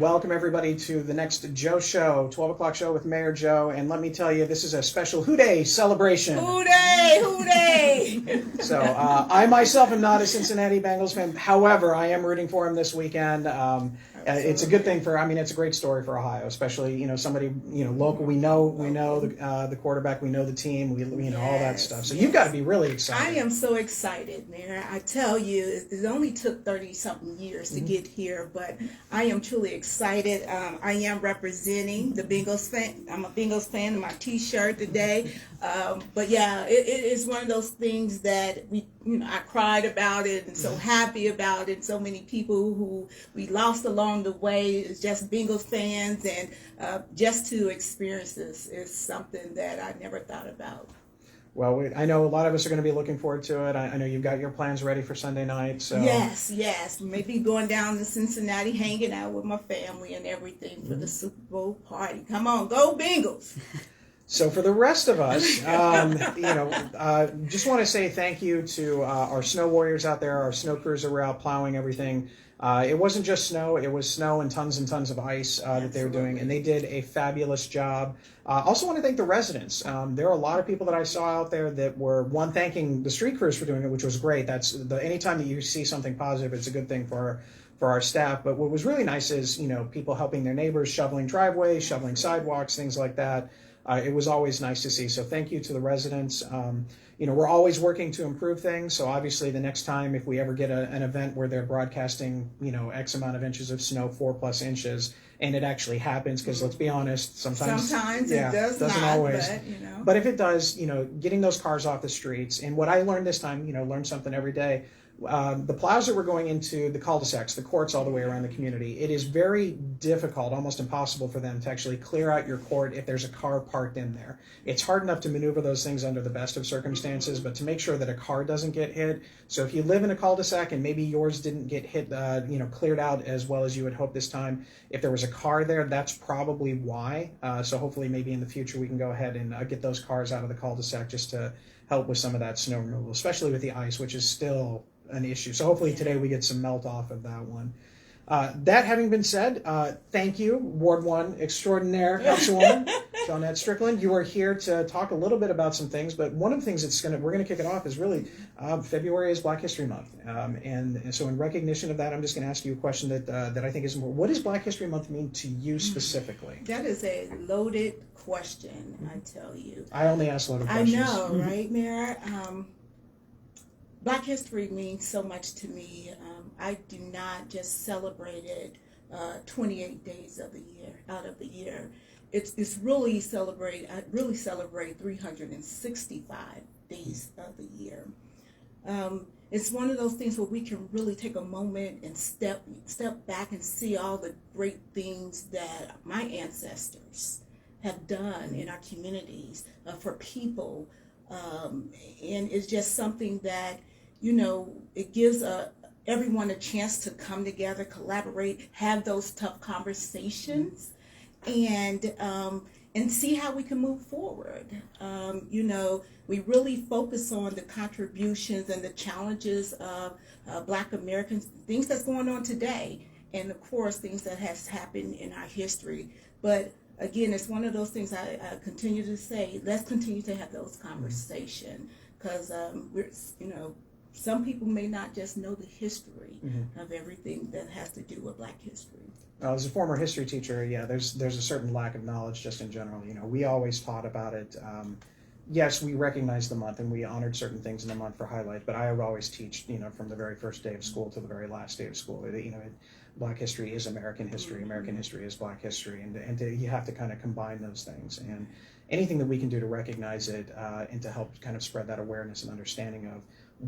welcome everybody to the next Joe Show, 12 o'clock show with Mayor Joe. And let me tell you, this is a special Who Day celebration. Who Day, Who Day. So I myself am not a Cincinnati Bengals fan. However, I am rooting for him this weekend. It's a good thing it's a great story for Ohio, especially, somebody, local. We know the quarterback, we know the team, we know all that stuff. So you've got to be really excited. I am so excited, Mayor. I tell you, it only took 30-something years to get here, but I am truly excited. I am representing the Bengals fan. I'm a Bengals fan in my T-shirt today. But yeah, it is one of those things that I cried about it and so happy about it. So many people who we lost along the way is just Bengals fans, and just to experience this is something that I never thought about. Well, I know a lot of us are going to be looking forward to it. I know you've got your plans ready for Sunday night. So Yes. Maybe going down to Cincinnati, hanging out with my family and everything for the Super Bowl party. Come on, go Bengals! So for the rest of us, just want to say thank you to our snow warriors out there, our snow crews that were out plowing everything. It wasn't just snow, it was snow and tons of ice that they were doing, and they did a fabulous job. Also want to thank the residents. There are a lot of people that I saw out there that were, thanking the street crews for doing it, which was great. Anytime that you see something positive, it's a good thing for our staff. But what was really nice is, people helping their neighbors, shoveling driveways, shoveling sidewalks, things like that. It was always nice to see. So thank you to the residents. We're always working to improve things. So obviously the next time, if we ever get an event where they're broadcasting, X amount of inches of snow, 4+ inches, and it actually happens, because let's be honest, sometimes it doesn't not, always. But if it does, getting those cars off the streets. And what I learned this time, learn something every day. The plows that were going into the cul-de-sacs, the courts all the way around the community, it is very difficult, almost impossible for them to actually clear out your court if there's a car parked in there. It's hard enough to maneuver those things under the best of circumstances, but to make sure that a car doesn't get hit. So if you live in a cul-de-sac and maybe yours didn't get hit, cleared out as well as you would hope this time, if there was a car there, that's probably why. So hopefully maybe in the future we can go ahead and get those cars out of the cul-de-sac just to help with some of that snow removal, especially with the ice, which is still an issue. So hopefully today we get some melt off of that one. That having been said, thank you, Ward 1 extraordinaire Councilwoman Shanette Strickland. You are here to talk a little bit about some things, but one of the things we're going to kick it off is really February is Black History Month, and so in recognition of that, I'm just going to ask you a question that I think is important. What does Black History Month mean to you specifically? That is a loaded question, I tell you. I only ask loaded questions. I know, right, Mayor? Black history means so much to me. I do not just celebrate it 28 days out of the year. It's really I really celebrate 365 days of the year. It's one of those things where we can really take a moment and step back and see all the great things that my ancestors have done in our communities for people. And it's just something that, it gives everyone a chance to come together, collaborate, have those tough conversations, and see how we can move forward. We really focus on the contributions and the challenges of Black Americans, things that's going on today, and of course things that has happened in our history. But again, it's one of those things I continue to say, let's continue to have those conversations, because some people may not just know the history of everything that has to do with Black history. As a former history teacher, there's a certain lack of knowledge just in general. We always taught about it. Yes, we recognized the month and we honored certain things in the month for highlight, but I would always teach, from the very first day of school to the very last day of school. Black history is American history. American history is Black history, and you have to kind of combine those things. And anything that we can do to recognize it and to help kind of spread that awareness and understanding of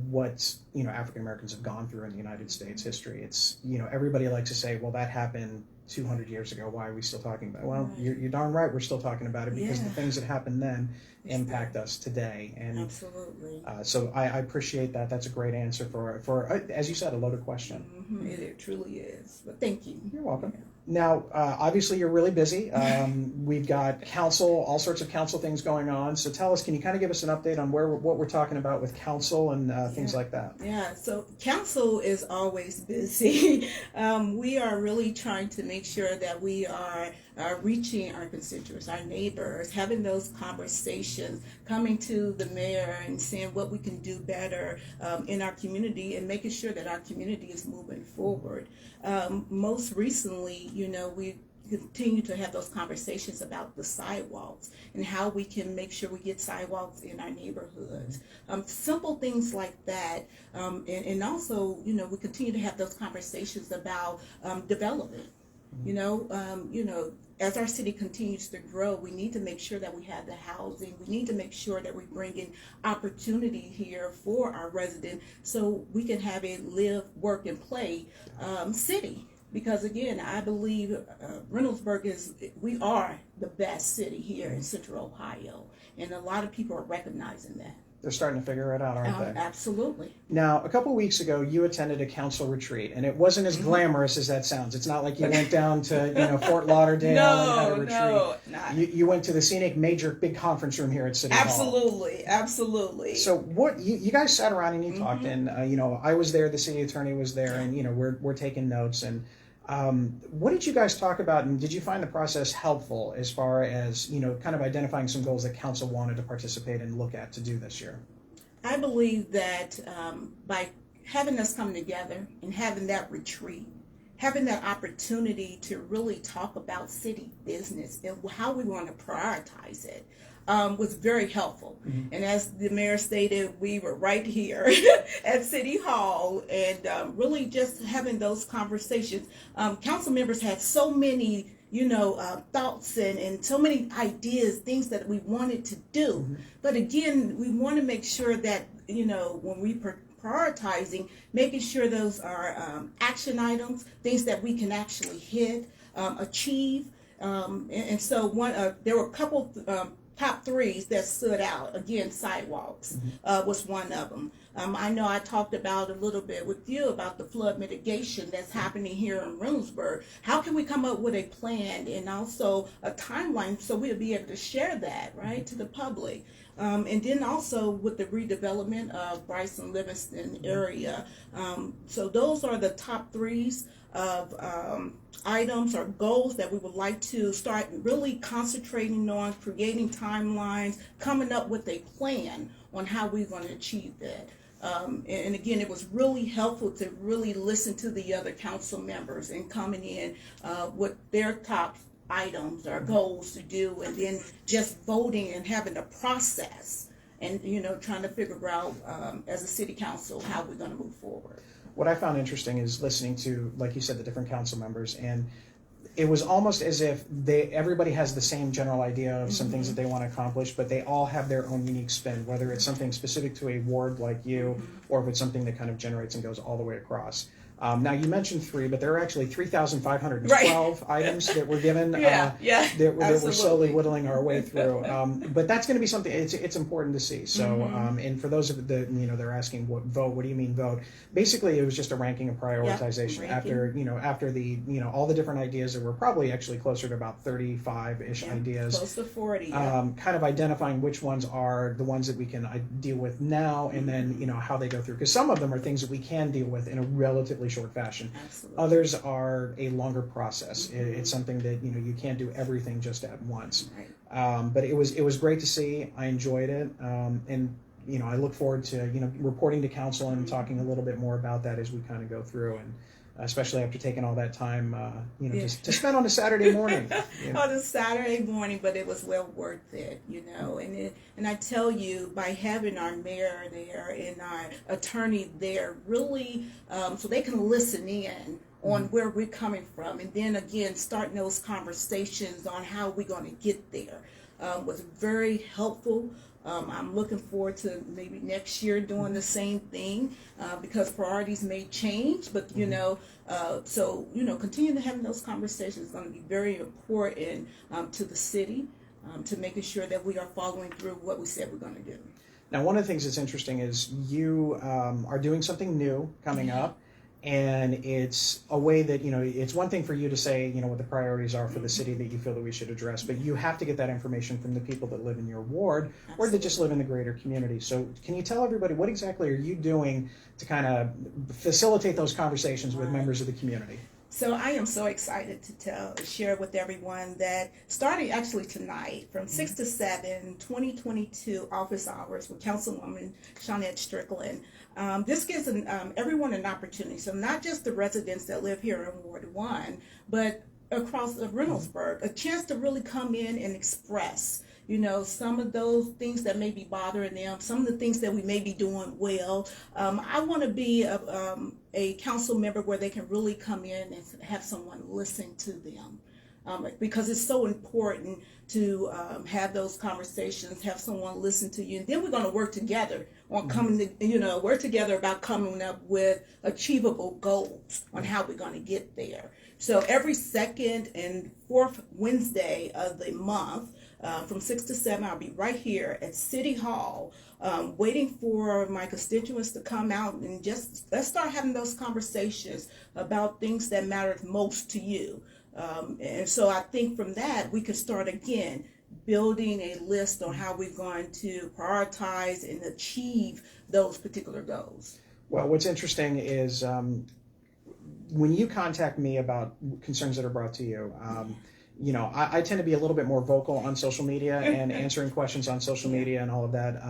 what African Americans have gone through in the United States history. It's everybody likes to say, well, that happened 200 years ago. Why are we still talking about it? Well, you're darn right we're still talking about it, because the things that happened then impact us today. And absolutely. So I appreciate that. That's a great answer for as you said, a loaded question. It truly is. But thank you. You're welcome. Yeah. Now, obviously, you're really busy. We've got council, all sorts of council things going on. So tell us, can you kind of give us an update on what we're talking about with council and things like that? Yeah, so council is always busy. We are really trying to make sure that we are reaching our constituents, our neighbors, having those conversations, coming to the mayor and seeing what we can do better in our community and making sure that our community is moving forward. Most recently, we continue to have those conversations about the sidewalks and how we can make sure we get sidewalks in our neighborhoods. Simple things like that. And also, we continue to have those conversations about development. As our city continues to grow, we need to make sure that we have the housing. We need to make sure that we bring in opportunity here for our residents so we can have a live, work, and play city. Because again, I believe Reynoldsburg we are the best city here in Central Ohio, and a lot of people are recognizing that. They're starting to figure it out, aren't they? Absolutely. Now, a couple weeks ago, you attended a council retreat, and it wasn't as glamorous as that sounds. It's not like you went down to Fort Lauderdale and had a retreat. No, not. You went to the scenic big conference room here at City Hall. Absolutely. So what you guys sat around and you talked, and I was there, the city attorney was there, and we're taking notes. And what did you guys talk about, and did you find the process helpful as far as kind of identifying some goals that council wanted to participate and look at to do this year? I believe that by having us come together and having that retreat, having that opportunity to really talk about city business and how we want to prioritize it was very helpful. Mm-hmm. And as the mayor stated, we were right here at City Hall and really just having those conversations. Council members had so many thoughts and so many ideas, things that we wanted to do. Mm-hmm. But again, we want to make sure that, when we prioritizing, making sure those are action items, things that we can actually hit, achieve. And so there were a couple top threes that stood out. Again, sidewalks was one of them. I know I talked about a little bit with you about the flood mitigation that's happening here in Reynoldsburg. How can we come up with a plan and also a timeline so we'll be able to share that, right, to the public? And then also with the redevelopment of Bryson Livingston area. So those are the top threes of items or goals that we would like to start really concentrating on, creating timelines, coming up with a plan on how we're going to achieve that. And again, it was really helpful to really listen to the other council members and coming in with their top items or goals to do, and then just voting and having a process and trying to figure out as a city council how we're going to move forward. What I found interesting is listening to, like you said, the different council members, and it was almost as if everybody has the same general idea of some things that they want to accomplish, but they all have their own unique spin, whether it's something specific to a ward like you, or if it's something that kind of generates and goes all the way across. Now, you mentioned 3, but there are actually 3,512 items that were given that we're slowly whittling our way through. But that's going to be something, it's important to see. So, and for those of they're asking what do you mean vote? Basically, it was just a ranking and prioritization after the, all the different ideas. There were probably actually closer to about 35-ish ideas. Close to 40. Kind of identifying which ones are the ones that we can deal with now, and then, how they go through. Because some of them are things that we can deal with in a relatively short fashion. Absolutely. Others are a longer process. It's something that you can't do everything just at once. Right. But it was great to see. I enjoyed it, and I look forward to reporting to council and talking a little bit more about that as we kind of go through, and especially after taking all that time to spend on a Saturday morning. On a Saturday morning, but it was well worth it, and I tell you, by having our mayor there and our attorney there, really, so they can listen in on where we're coming from, and then again, starting those conversations on how we're going to get there, was very helpful. I'm looking forward to maybe next year doing the same thing because priorities may change, but so continuing to having those conversations is going to be very important to the city, to making sure that we are following through what we said we're going to do. Now, one of the things that's interesting is you are doing something new coming up. And it's a way that, it's one thing for you to say, what the priorities are for the city that you feel that we should address, but you have to get that information from the people that live in your ward or that just live in the greater community. So can you tell everybody what exactly are you doing to kind of facilitate those conversations with members of the community? So I am so excited to share with everyone that starting actually tonight from 6 to 7, 2022 office hours with Councilwoman Shanette Strickland. This gives everyone an opportunity. So not just the residents that live here in Ward 1, but across Reynoldsburg, a chance to really come in and express some of those things that may be bothering them, some of the things that we may be doing well. I want to be a council member where they can really come in and have someone listen to them. Because it's so important to have those conversations, have someone listen to you, and then we're going to work together on work together about coming up with achievable goals on how we're going to get there. So every second and fourth Wednesday of the month, from 6 to 7, I'll be right here at City Hall, waiting for my constituents to come out and just let's start having those conversations about things that matter most to you. And so I think from that, we can start again building a list on how we're going to prioritize and achieve those particular goals. Well, what's interesting is when you contact me about concerns that are brought to you, I tend to be a little bit more vocal on social media and answering questions on social media and all of that.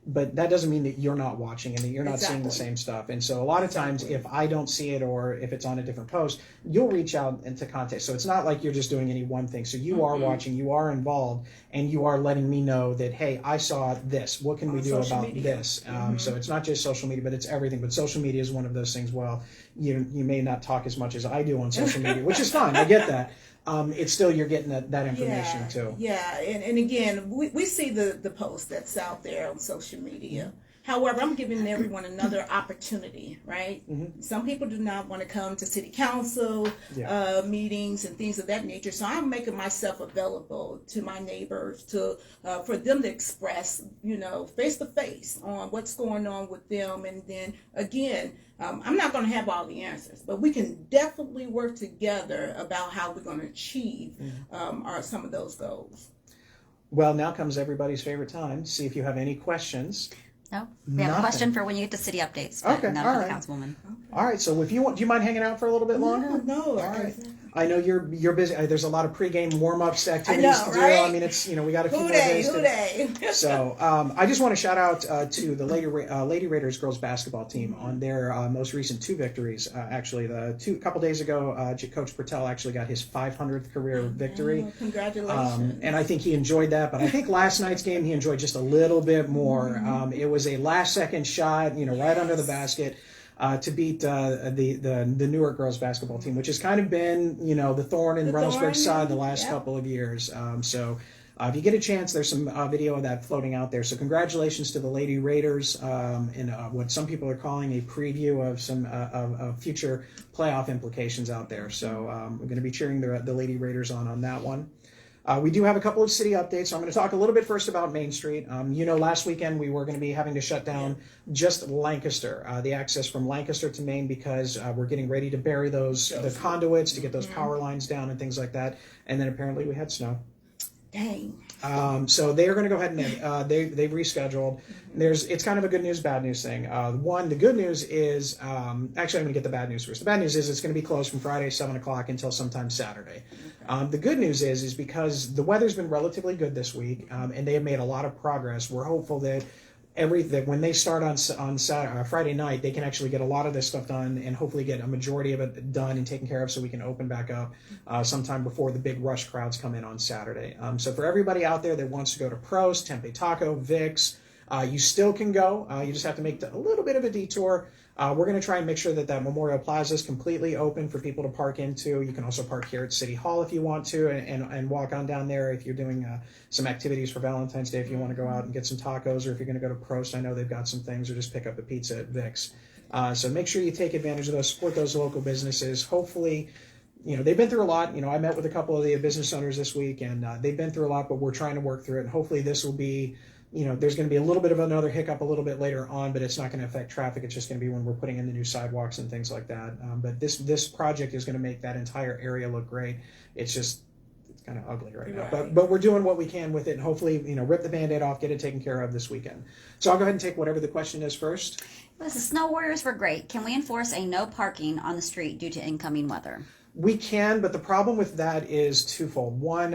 But that doesn't mean that you're not watching and that you're not seeing the same stuff. And so a lot of times if I don't see it or if it's on a different post, you'll reach out into contact. So it's not like you're just doing any one thing. So you are watching, you are involved, and you are letting me know that, hey, I saw this. What can we do about this? So it's not just social media, but it's everything. But social media is one of those things. Well, you may not talk as much as I do on social media, which is fine. I get that. It's still you're getting that information too. Yeah, and again, we see the post that's out there on social media. However, I'm giving everyone another opportunity, right? Some people do not want to come to city council meetings and things of that nature, so I'm making myself available to my neighbors for them to express, face to face on what's going on with them. And then again, I'm not going to have all the answers, but we can definitely work together about how we're going to achieve some of those goals. Well, now comes everybody's favorite time. See if you have any questions. No, we have a question for when you get to city updates, but okay, none for the councilwoman. All right, so if you want, do you mind hanging out for a little bit longer? No. All right. I know you're busy. There's a lot of pregame warm-ups activities to do. Right? I mean, it's we got a few more days. So I just want to shout out to the Lady Raiders girls basketball team on their most recent 2 victories. Actually, a couple days ago, Coach Pertel actually got his 500th career victory. Congratulations! And I think he enjoyed that. But I think last night's game he enjoyed just a little bit more. It was a last-second shot, right under the basket. To beat the Newark girls basketball team, which has kind of been, the thorn in Reynoldsburg's side the last couple of years. So if you get a chance, there's some video of that floating out there. So congratulations to the Lady Raiders in what some people are calling a preview of some of future playoff implications out there. So we're going to be cheering the Lady Raiders on that one. We do have a couple of city updates, so I'm going to talk a little bit first about Main Street. Last weekend we were going to be having to shut down just Lancaster, the access from Lancaster to Main, because we're getting ready to bury the conduits to get those power lines down and things like that. And then apparently we had snow. Dang. So they are going to go ahead and they've rescheduled. It's kind of a good news, bad news thing. The good news is actually I'm going to get the bad news first. The bad news is it's going to be closed from Friday 7 o'clock until sometime Saturday. The good news is because the weather's been relatively good this week and they have made a lot of progress. We're hopeful that when they start on Friday night, they can actually get a lot of this stuff done and hopefully get a majority of it done and taken care of so we can open back up sometime before the big rush crowds come in on Saturday. So for everybody out there that wants to go to Pros, Tempe Taco, Vic's, you still can go. You just have to make a little bit of a detour. We're going to try and make sure that Memorial Plaza is completely open for people to park into. You can also park here at City Hall if you want to and walk on down there if you're doing some activities for Valentine's Day, if you want to go out and get some tacos, or if you're going to go to Prost, I know they've got some things, or just pick up a pizza at Vic's. So make sure you take advantage of those, support those local businesses. Hopefully, they've been through a lot. I met with a couple of the business owners this week, and they've been through a lot, but we're trying to work through it. And hopefully this will be there's going to be a little bit of another hiccup a little bit later on, but it's not going to affect traffic. It's just going to be when we're putting in the new sidewalks and things like that. But this project is going to make that entire area look great. It's kind of ugly right now, but we're doing what we can with it, and hopefully, rip the Band-Aid off, get it taken care of this weekend. So I'll go ahead and take whatever the question is first. The snow warriors were great. Can we enforce a no parking on the street due to incoming weather? We can, but the problem with that is twofold. One,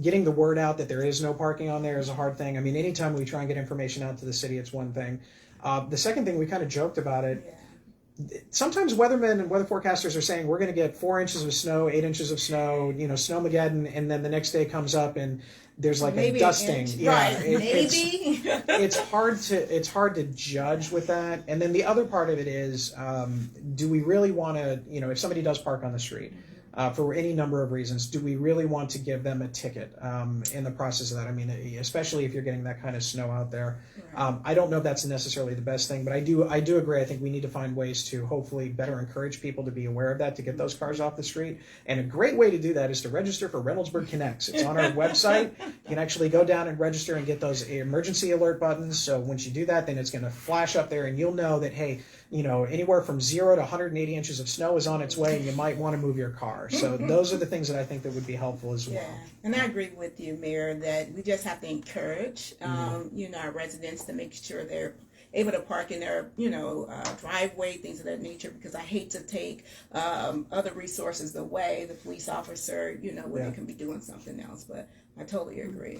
getting the word out that there is no parking on there is a hard thing. I mean, anytime we try and get information out to the city, it's one thing. The second thing, we kind of joked about it. Yeah. Sometimes weathermen and weather forecasters are saying we're going to get 4 inches of snow, 8 inches of snow, Snowmageddon, and then the next day comes up and there's like maybe a dusting. Maybe. It's hard to judge with that. And then the other part of it is, do we really want to, if somebody does park on the street for any number of reasons, do we really want to give them a ticket in the process of that? I mean, especially if you're getting that kind of snow out there. I don't know if that's necessarily the best thing, but I do agree. I think we need to find ways to hopefully better encourage people to be aware of that, to get those cars off the street. And a great way to do that is to register for Reynoldsburg Connects. It's on our website. You can actually go down and register and get those emergency alert buttons. So once you do that, then it's going to flash up there and you'll know that, hey, anywhere from 0 to 180 inches of snow is on its way and you might want to move your car. So those are the things that I think that would be helpful as well. Yeah, and I agree with you, Mayor, that we just have to encourage, our residents to make sure they're able to park in their, driveway, things of that nature, because I hate to take other resources away, the police officer, when they can be doing something else, but I totally agree.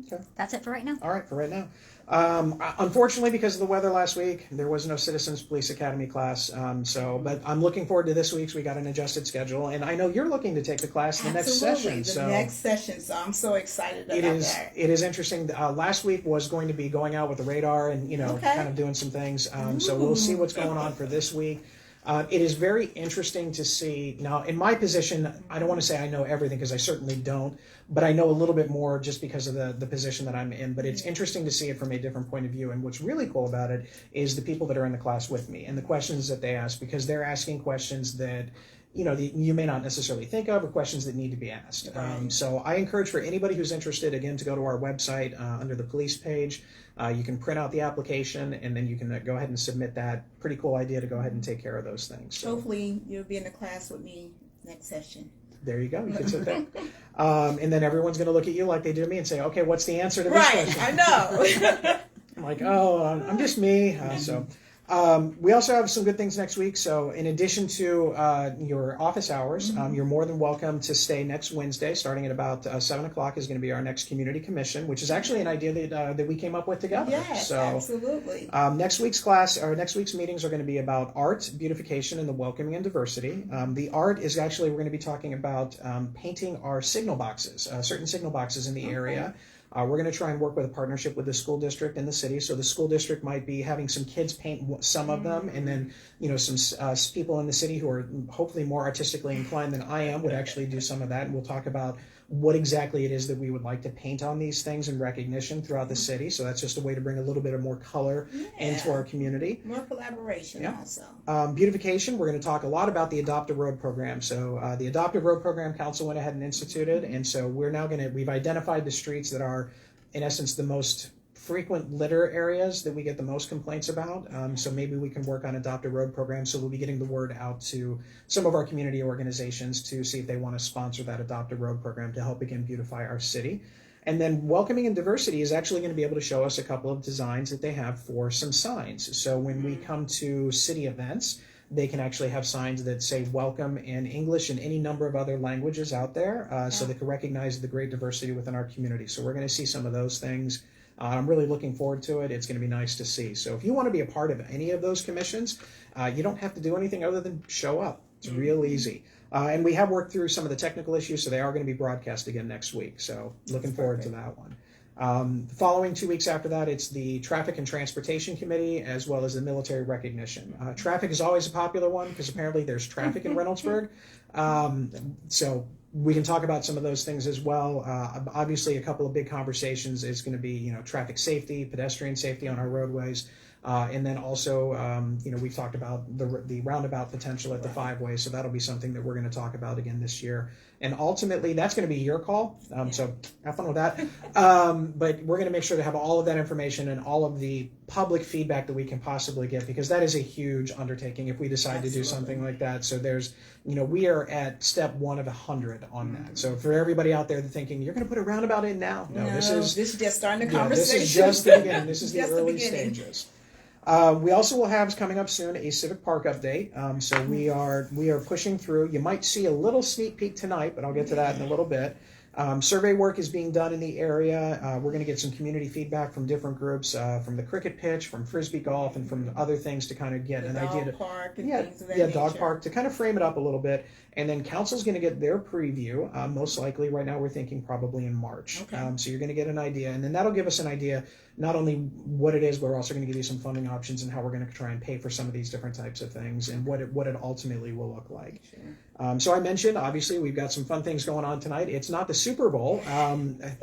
Okay. That's it for right now. All right, for right now. Unfortunately, because of the weather last week, there was no Citizens Police Academy class. But I'm looking forward to this week's. We got an adjusted schedule, and I know you're looking to take the class in the next session. The next session. So I'm so excited about that. It is interesting. Last week was going to be going out with the radar and kind of doing some things. So we'll see what's going on for this week. It is very interesting to see. Now, in my position, I don't want to say I know everything because I certainly don't, but I know a little bit more just because of the position that I'm in. But it's interesting to see it from a different point of view. And what's really cool about it is the people that are in the class with me and the questions that they ask, because they're asking questions that you may not necessarily think of, or questions that need to be asked. So I encourage for anybody who's interested, again, to go to our website under the police page. You can print out the application, and then you can go ahead and submit that. Pretty cool idea to go ahead and take care of those things. So, hopefully you'll be in the class with me next session. There you go. You can sit there. And then everyone's going to look at you like they do me and say, okay, what's the answer to this question? I know. I'm like, I'm just me. We also have some good things next week. So in addition to your office hours, you're more than welcome to stay next Wednesday, starting at about 7 o'clock is going to be our next community commission, which is actually an idea that we came up with together. Yes, absolutely. Next week's class, or next week's meetings are going to be about art, beautification, and the welcoming and diversity. The art is actually, we're going to be talking about painting our signal boxes, certain signal boxes in the area. We're going to try and work with a partnership with the school district and the city. So the school district might be having some kids paint some of them, and then some people in the city who are hopefully more artistically inclined than I am would actually do some of that. And we'll talk about what exactly it is that we would like to paint on these things in recognition throughout the city. So that's just a way to bring a little bit of more color into our community. More collaboration also. Beautification, we're going to talk a lot about the Adopt a Road program. So the Adopt a Road program council went ahead and instituted, and so we've identified the streets that are, in essence, the most frequent litter areas that we get the most complaints about. So maybe we can work on Adopt a Road program. So we'll be getting the word out to some of our community organizations to see if they want to sponsor that Adopt a Road program to help, again, beautify our city. And then welcoming and diversity is actually going to be able to show us a couple of designs that they have for some signs. So when we come to city events, they can actually have signs that say welcome in English and any number of other languages out there, so they can recognize the great diversity within our community. So we're going to see some of those things. I'm really looking forward to it. It's going to be nice to see. So if you want to be a part of any of those commissions, you don't have to do anything other than show up. It's real easy. And we have worked through some of the technical issues, so they are going to be broadcast again next week. So looking forward to that one. The following 2 weeks after that, it's the Traffic and Transportation Committee, as well as the Military Recognition. Traffic is always a popular one because apparently there's traffic in Reynoldsburg. So we can talk about some of those things as well. Obviously, a couple of big conversations is going to be, traffic safety, pedestrian safety on our roadways. And then also, we've talked about the roundabout potential at the 5-way, so that'll be something that we're going to talk about again this year. And ultimately, that's going to be your call, so have fun with that. But we're going to make sure to have all of that information and all of the public feedback that we can possibly get, because that is a huge undertaking if we decide to do something like that. So there's, we are at step 1 of 100 on that. So for everybody out there thinking, you're going to put a roundabout in now? No, this is just starting the conversation. This is just the beginning. This is the Just the early beginning. stages. We also will have coming up soon a Civic Park update. So we are pushing through. You might see a little sneak peek tonight, but I'll get to that in a little bit. Survey work is being done in the area. We're going to get some community feedback from different groups, from the cricket pitch, from frisbee golf, and from other things to kind of get an idea. Dog park and things of that nature. Dog park, to kind of frame it up a little bit. And then council's going to get their preview, most likely. Right now we're thinking probably in March. Okay. So you're going to get an idea, and then that'll give us an idea not only what it is, but we're also going to give you some funding options and how we're going to try and pay for some of these different types of things and what it ultimately will look like. Sure. So I mentioned, obviously, we've got some fun things going on tonight. It's not the Super Bowl,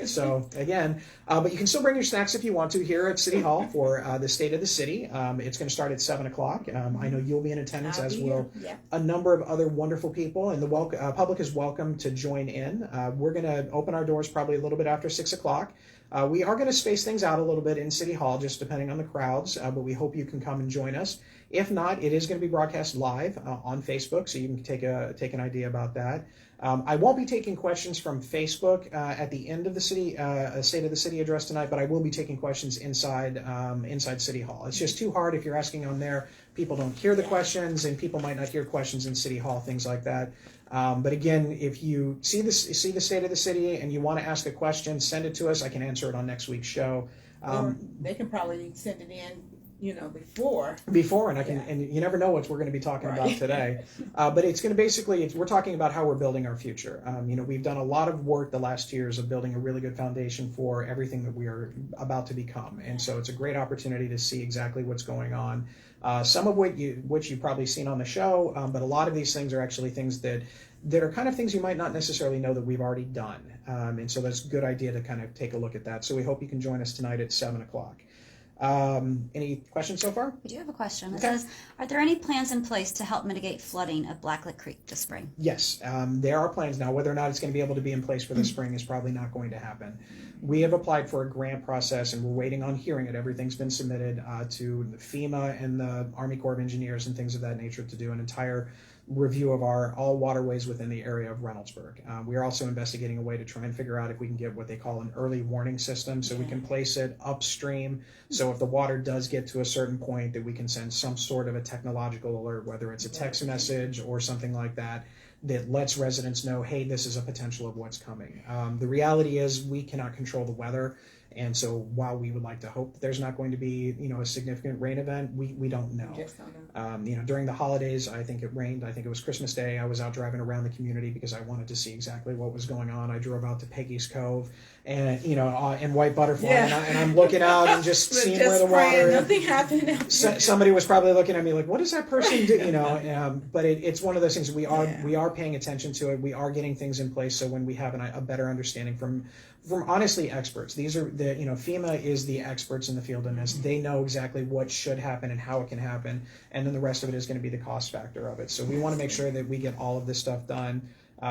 so again, but you can still bring your snacks if you want to here at City Hall for the State of the City. It's going to start at 7 o'clock. I know you'll be in attendance, as will a number of other wonderful people, and the public is welcome to join in. We're going to open our doors probably a little bit after 6 o'clock. We are going to space things out a little bit in City Hall, just depending on the crowds, but we hope you can come and join us. If not, it is going to be broadcast live on Facebook, so you can take an idea about that. I won't be taking questions from Facebook at the end of the State of the City address tonight, but I will be taking questions inside City Hall. It's just too hard if you're asking on there. People don't hear the questions, and people might not hear questions in City Hall, things like that. But again, if you see the State of the City and you want to ask a question, send it to us. I can answer it on next week's show. Or they can probably send it in, before, and and you never know what we're going to be talking about today. But it's going to we're talking about how we're building our future. We've done a lot of work the last years of building a really good foundation for everything that we are about to become, and so it's a great opportunity to see exactly what's going on. Some of which you've probably seen on the show, but a lot of these things are actually things that are kind of things you might not necessarily know that we've already done, and so that's a good idea to kind of take a look at that. So we hope you can join us tonight at 7 o'clock. Any questions so far? We do have a question. It Okay. says, are there any plans in place to help mitigate flooding of Blacklick Creek this spring? Yes, there are plans now. Whether or not it's going to be able to be in place for the spring is probably not going to happen. We have applied for a grant process, and we're waiting on hearing it. Everything's been submitted to FEMA and the Army Corps of Engineers and things of that nature to do an entire review of all waterways within the area of Reynoldsburg. We are also investigating a way to try and figure out if we can get what they call an early warning system, so we can place it upstream. So if the water does get to a certain point, that we can send some sort of a technological alert, whether it's a text message or something like that, that lets residents know, hey, this is a potential of what's coming. The reality is we cannot control the weather. And so while we would like to hope that there's not going to be, a significant rain event, we don't know. During the holidays, I think it rained. I think it was Christmas Day. I was out driving around the community because I wanted to see exactly what was going on. I drove out to Peggy's Cove and, in White Butterfly, and I'm looking out and just seeing where the water. Nothing happened. Somebody was probably looking at me like, what does that person do? But it's one of those things we are paying attention to it. We are getting things in place. So when we have a better understanding from honestly experts, these are FEMA is the experts in the field in this. They know exactly what should happen and how it can happen, and then the rest of it is going to be the cost factor of it. So we want to make sure that we get all of this stuff done.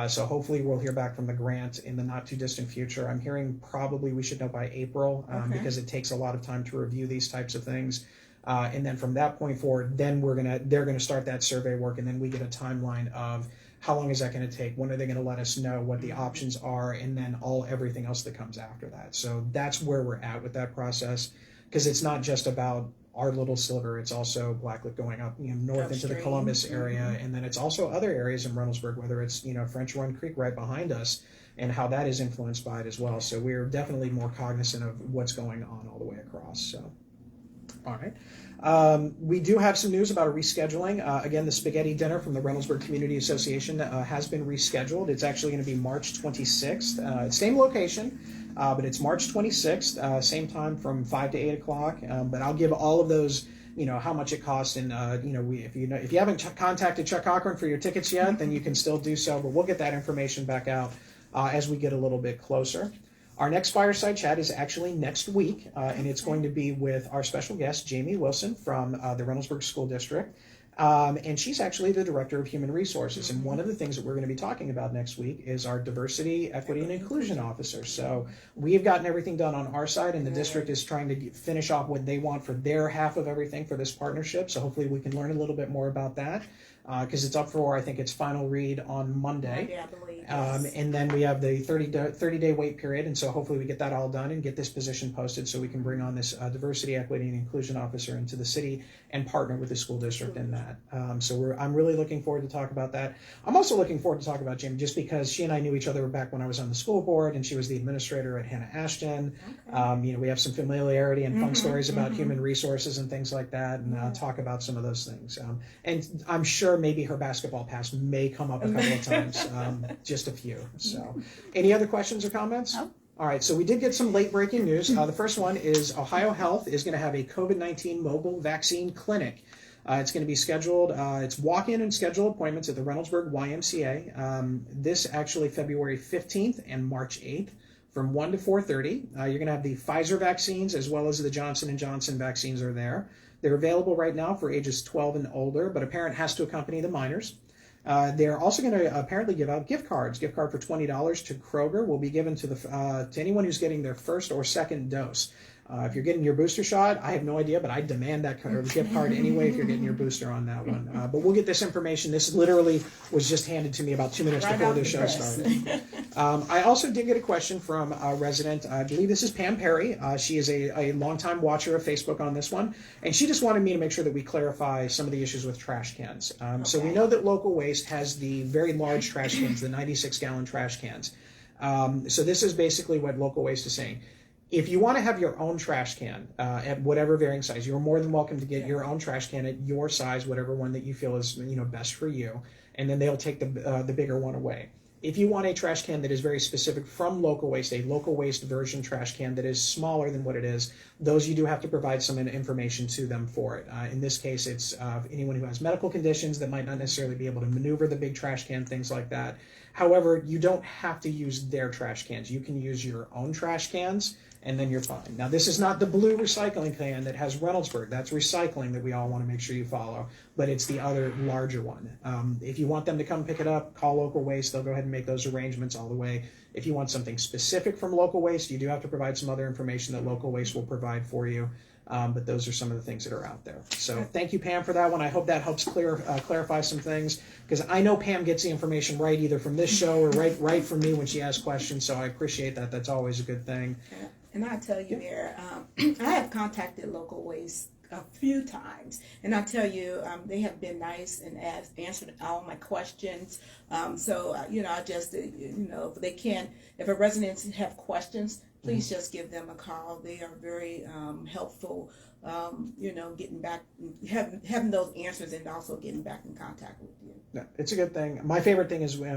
So hopefully we'll hear back from the grant in the not too distant future. I'm hearing probably we should know by April, because it takes a lot of time to review these types of things. And then from that point forward, then they're gonna start that survey work, and then we get a timeline of how long is that going to take? When are they going to let us know what the options are? And then everything else that comes after that. So that's where we're at with that process, because it's not just about our little sliver. It's also Blacklick going up north into the Columbus area. And then it's also other areas in Reynoldsburg, whether it's, French Run Creek right behind us, and how that is influenced by it as well. So we're definitely more cognizant of what's going on all the way across. So, all right. We do have some news about a rescheduling. Again, the spaghetti dinner from the Reynoldsburg Community Association has been rescheduled. It's actually going to be March 26th. Same location, but it's March 26th, same time from 5 to 8 o'clock. But I'll give all of those, how much it costs. And, if you haven't contacted Chuck Cochran for your tickets yet, then you can still do so. But we'll get that information back out as we get a little bit closer. Our next fireside chat is actually next week, and it's going to be with our special guest, Jamie Wilson from the Reynoldsburg School District. And she's actually the Director of Human Resources. And one of the things that we're going to be talking about next week is our Diversity, Equity, and Inclusion Officer. So we've gotten everything done on our side, and the district is trying to finish off what they want for their half of everything for this partnership. So hopefully we can learn a little bit more about that, because it's up for, I think, its final read on Monday. I believe. And then we have the 30-day wait period, and so hopefully we get that all done and get this position posted so we can bring on this Diversity, Equity, and Inclusion Officer into the city and partner with the school district in that. So I'm really looking forward to talk about that. I'm also looking forward to talk about Jamie, just because she and I knew each other back when I was on the school board, and she was the administrator at Hannah Ashton. Okay. We have some familiarity and fun stories about human resources and things like that, and talk about some of those things. And I'm sure maybe her basketball past may come up a couple of times, just a few. So, any other questions or comments? No. All right, so we did get some late breaking news. The first one is Ohio Health is going to have a COVID-19 mobile vaccine clinic. It's going to be scheduled, it's walk-in and scheduled appointments at the Reynoldsburg YMCA. This actually February 15th and March 8th from 1 to 4:30. You're going to have the Pfizer vaccines as well as the Johnson & Johnson vaccines are there. They're available right now for ages 12 and older, but a parent has to accompany the minors. They're also going to apparently give out gift cards. Gift card for $20 to Kroger will be given to anyone who's getting their first or second dose. If you're getting your booster shot, I have no idea, but I demand that gift card anyway if you're getting your booster on that one. But we'll get this information. This literally was just handed to me about 2 minutes before the show started. I also did get a question from a resident. I believe this is Pam Perry. She is a longtime watcher of Facebook on this one, and she just wanted me to make sure that we clarify some of the issues with trash cans. So we know that local waste has the very large trash cans, the 96-gallon trash cans. So this is basically what local waste is saying. If you want to have your own trash can at whatever varying size, you're more than welcome to get your own trash can at your size, whatever one that you feel is best for you, and then they'll take the bigger one away. If you want a trash can that is very specific from local waste, a local waste version trash can that is smaller than what it is, those you do have to provide some information to them for it. In this case, it's anyone who has medical conditions that might not necessarily be able to maneuver the big trash can, things like that. However, you don't have to use their trash cans. You can use your own trash cans, and then you're fine. Now, this is not the blue recycling can that has Reynoldsburg. That's recycling that we all want to make sure you follow, but it's the other larger one. If you want them to come pick it up, call local waste. They'll go ahead and make those arrangements all the way. If you want something specific from local waste, you do have to provide some other information that local waste will provide for you. But those are some of the things that are out there. So thank you, Pam, for that one. I hope that helps clarify some things, because I know Pam gets the information right either from this show or right from me when she asks questions. So I appreciate that. That's always a good thing. And I tell you, Mayor, I have contacted local waste a few times, and I tell you, they have been nice and answered all my questions. I just, if a resident have questions, please just give them a call. They are very helpful, getting back, having those answers, and also getting back in contact with you. Yeah, it's a good thing. My favorite thing is, we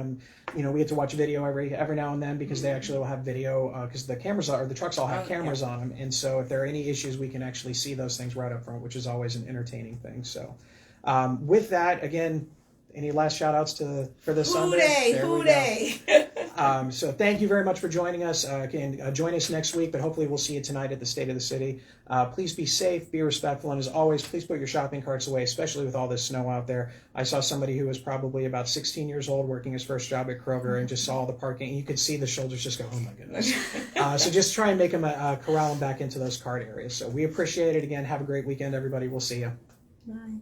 get to watch a video every now and then, because they actually will have video, because the trucks all have cameras on them, and so if there are any issues, we can actually see those things right up front, which is always an entertaining thing. So, with that, again, any last shout outs for this Sunday? Hoo day! So thank you very much for joining us. Join us next week, but hopefully we'll see you tonight at the State of the City. Please be safe, be respectful, and as always, please put your shopping carts away, especially with all this snow out there. I saw somebody who was probably about 16 years old working his first job at Kroger and just saw all the parking, and you could see the shoulders just go, oh my goodness. So just try and make them corral them back into those cart areas. So we appreciate it. Again, have a great weekend, everybody. We'll see you. Bye.